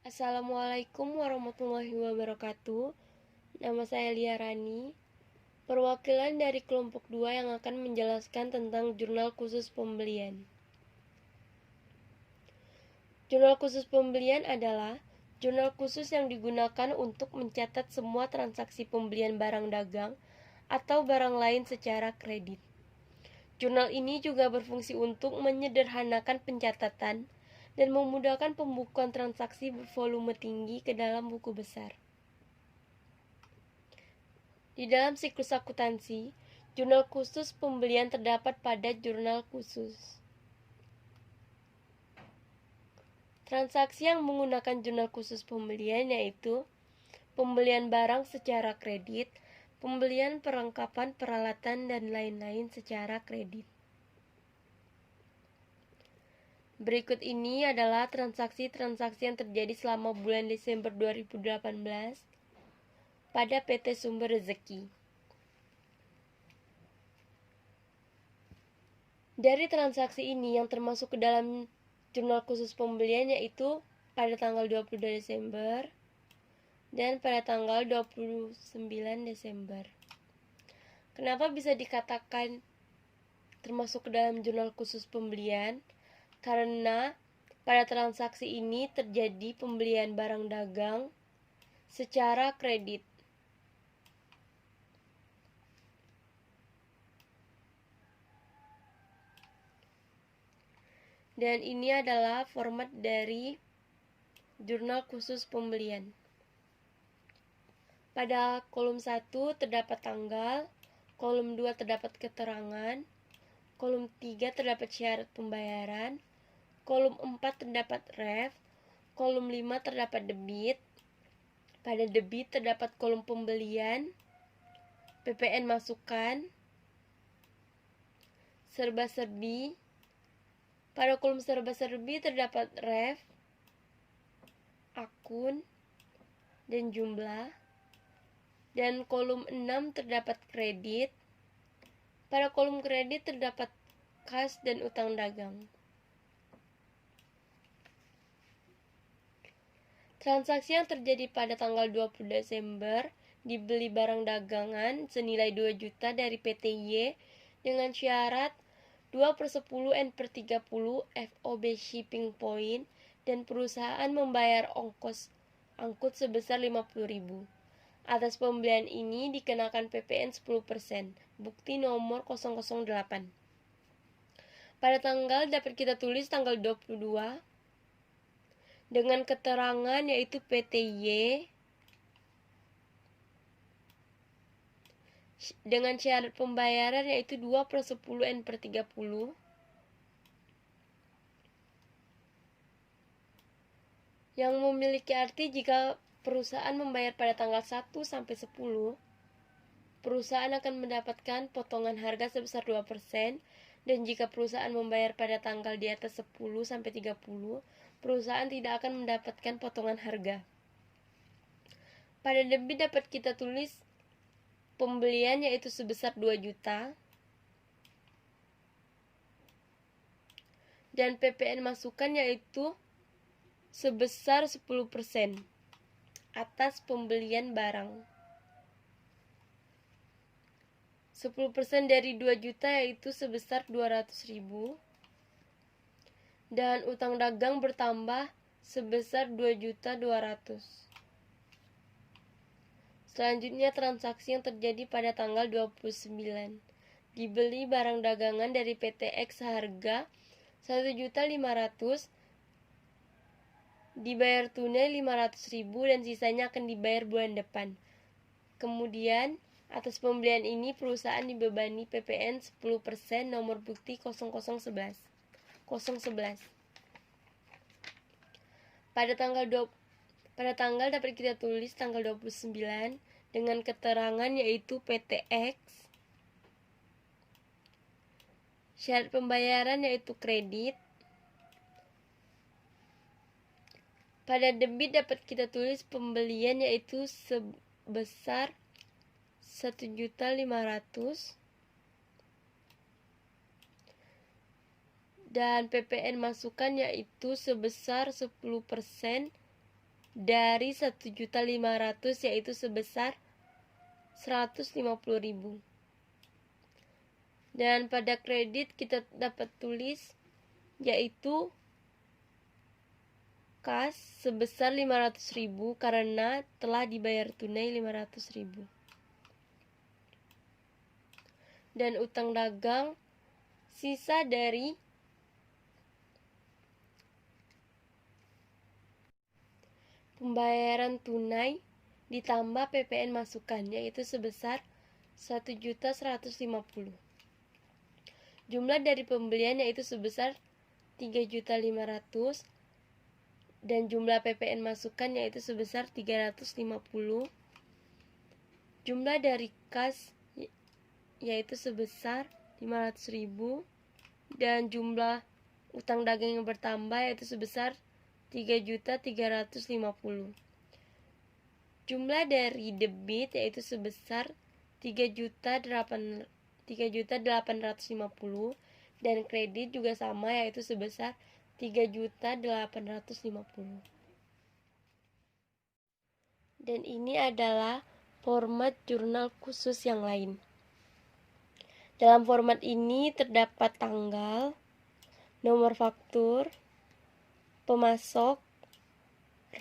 Assalamualaikum warahmatullahi wabarakatuh. Nama saya Lia Rani, perwakilan dari kelompok 2 yang akan menjelaskan tentang jurnal khusus pembelian. Jurnal khusus pembelian adalah jurnal khusus yang digunakan untuk mencatat semua transaksi pembelian barang dagang atau barang lain secara kredit. Jurnal ini juga berfungsi untuk menyederhanakan pencatatan dan memudahkan pembukuan transaksi bervolume tinggi ke dalam buku besar. Di dalam siklus akuntansi, jurnal khusus pembelian terdapat pada jurnal khusus. Transaksi yang menggunakan jurnal khusus pembelian yaitu pembelian barang secara kredit, pembelian perlengkapan peralatan dan lain-lain secara kredit. Berikut ini adalah transaksi-transaksi yang terjadi selama bulan Desember 2018 pada PT Sumber Rezeki. Dari transaksi ini yang termasuk ke dalam jurnal khusus pembelian yaitu pada tanggal 22 Desember dan pada tanggal 29 Desember. Kenapa bisa dikatakan termasuk ke dalam jurnal khusus pembelian? Karena pada transaksi ini terjadi pembelian barang dagang secara kredit. Dan ini adalah format dari jurnal khusus pembelian. Pada kolom 1 terdapat tanggal, kolom 2 terdapat keterangan, kolom 3 terdapat syarat pembayaran, kolom 4 terdapat ref, kolom 5 terdapat debit. Pada debit terdapat kolom pembelian, PPN masukan, serba-serbi. Pada kolom serba-serbi terdapat ref, akun, dan jumlah. Dan kolom 6 terdapat kredit. Pada kolom kredit terdapat kas dan utang dagang. Transaksi yang terjadi pada tanggal 20 Desember dibeli barang dagangan senilai 2 juta dari PT Y dengan syarat 2/10 N/30 FOB shipping point dan perusahaan membayar ongkos angkut sebesar 50.000. Atas pembelian ini dikenakan PPN 10%, bukti nomor 008. Pada tanggal dapat kita tulis tanggal 22 dengan keterangan yaitu PT Y dengan syarat pembayaran yaitu 2/10 N/30 yang memiliki arti jika perusahaan membayar pada tanggal 1 sampai 10, perusahaan akan mendapatkan potongan harga sebesar 2%, dan jika perusahaan membayar pada tanggal di atas 10 sampai 30, perusahaan tidak akan mendapatkan potongan harga. Pada debit dapat kita tulis pembelian yaitu sebesar 2 juta dan PPN masukan yaitu sebesar 10% atas pembelian barang. 10% dari 2 juta yaitu sebesar 200.000 dan utang dagang bertambah sebesar 2.200.000. Selanjutnya transaksi yang terjadi pada tanggal 29. Dibeli barang dagangan dari PT X seharga 1.500.000, dibayar tunai 500.000 dan sisanya akan dibayar bulan depan. Kemudian atas pembelian ini perusahaan dibebani PPN 10% nomor bukti 0011. Pada tanggal dapat kita tulis tanggal 29 dengan keterangan yaitu PT X. Syarat pembayaran yaitu kredit. Pada debit dapat kita tulis pembelian yaitu sebesar 1.500.000 dan PPN masukan yaitu sebesar 10% dari 1.500.000 yaitu sebesar 150.000. Dan pada kredit kita dapat tulis yaitu kas sebesar 500.000 karena telah dibayar tunai 500.000. Dan utang dagang sisa dari pembayaran tunai ditambah PPN masukan yaitu sebesar 1.150.000. Jumlah dari pembelian yaitu sebesar 3.500.000 dan jumlah PPN masukan yaitu sebesar 350. Jumlah dari kas yaitu sebesar 500.000 dan jumlah utang dagang yang bertambah yaitu sebesar 3.350. Jumlah dari debit yaitu sebesar 3.850 dan kredit juga sama yaitu sebesar 3.850. Dan ini adalah format jurnal khusus yang lain. Dalam format ini terdapat tanggal, nomor faktur, pemasok,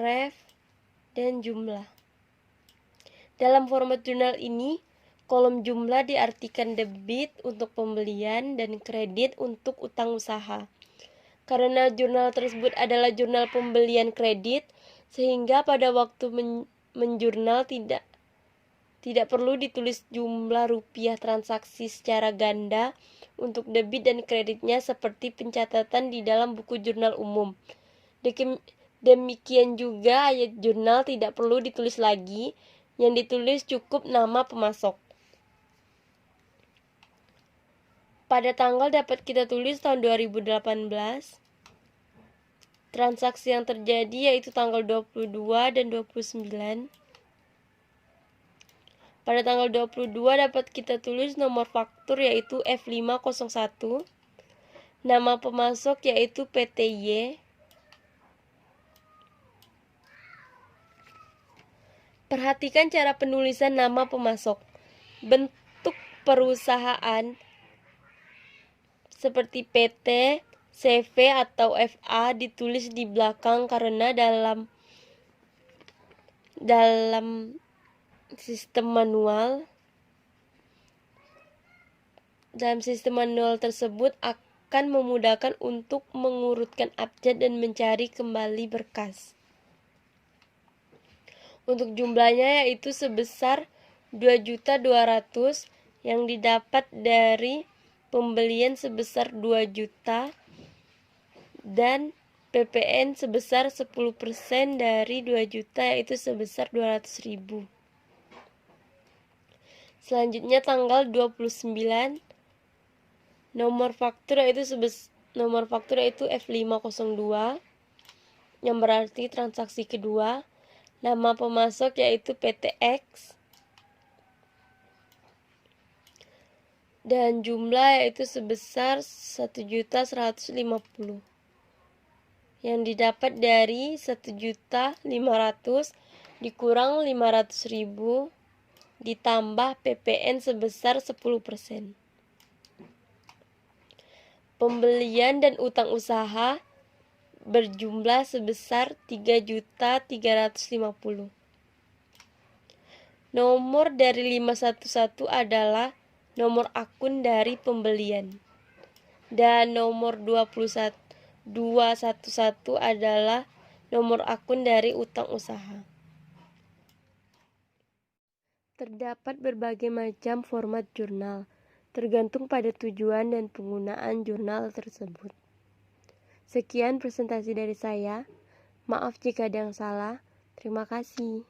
ref, dan jumlah. Dalam format jurnal ini, kolom jumlah diartikan debit untuk pembelian dan kredit untuk utang usaha. Karena jurnal tersebut adalah jurnal pembelian kredit, sehingga pada waktu menjurnal tidak perlu ditulis jumlah rupiah transaksi secara ganda untuk debit dan kreditnya seperti pencatatan di dalam buku jurnal umum. Demikian juga ayat jurnal tidak perlu ditulis lagi, yang ditulis cukup nama pemasok. Pada tanggal dapat kita tulis tahun 2018. Transaksi yang terjadi yaitu tanggal 22 dan 29. Pada tanggal 22 dapat kita tulis nomor faktur yaitu F501, nama pemasok yaitu PTY, perhatikan cara penulisan nama pemasok. Bentuk perusahaan seperti PT, CV, atau FA ditulis di belakang karena dalam sistem manual tersebut akan memudahkan untuk mengurutkan abjad dan mencari kembali berkas. Untuk jumlahnya yaitu sebesar 2.200.000 yang didapat dari pembelian sebesar 2 juta dan PPN sebesar 10% dari 2 juta yaitu sebesar 200.000. Selanjutnya tanggal 29 nomor faktur yaitu F502 yang berarti transaksi kedua. Nama pemasok yaitu PTX dan jumlah yaitu sebesar 1.150 yang didapat dari 1.500.000 dikurang 500.000 ditambah PPN sebesar 10%. Pembelian dan utang usaha berjumlah sebesar 3.350. Nomor dari 511 adalah nomor akun dari pembelian dan nomor 211 adalah nomor akun dari utang usaha. Terdapat berbagai macam format jurnal, tergantung pada tujuan dan penggunaan jurnal tersebut. Sekian presentasi dari saya. Maaf jika ada yang salah. Terima kasih.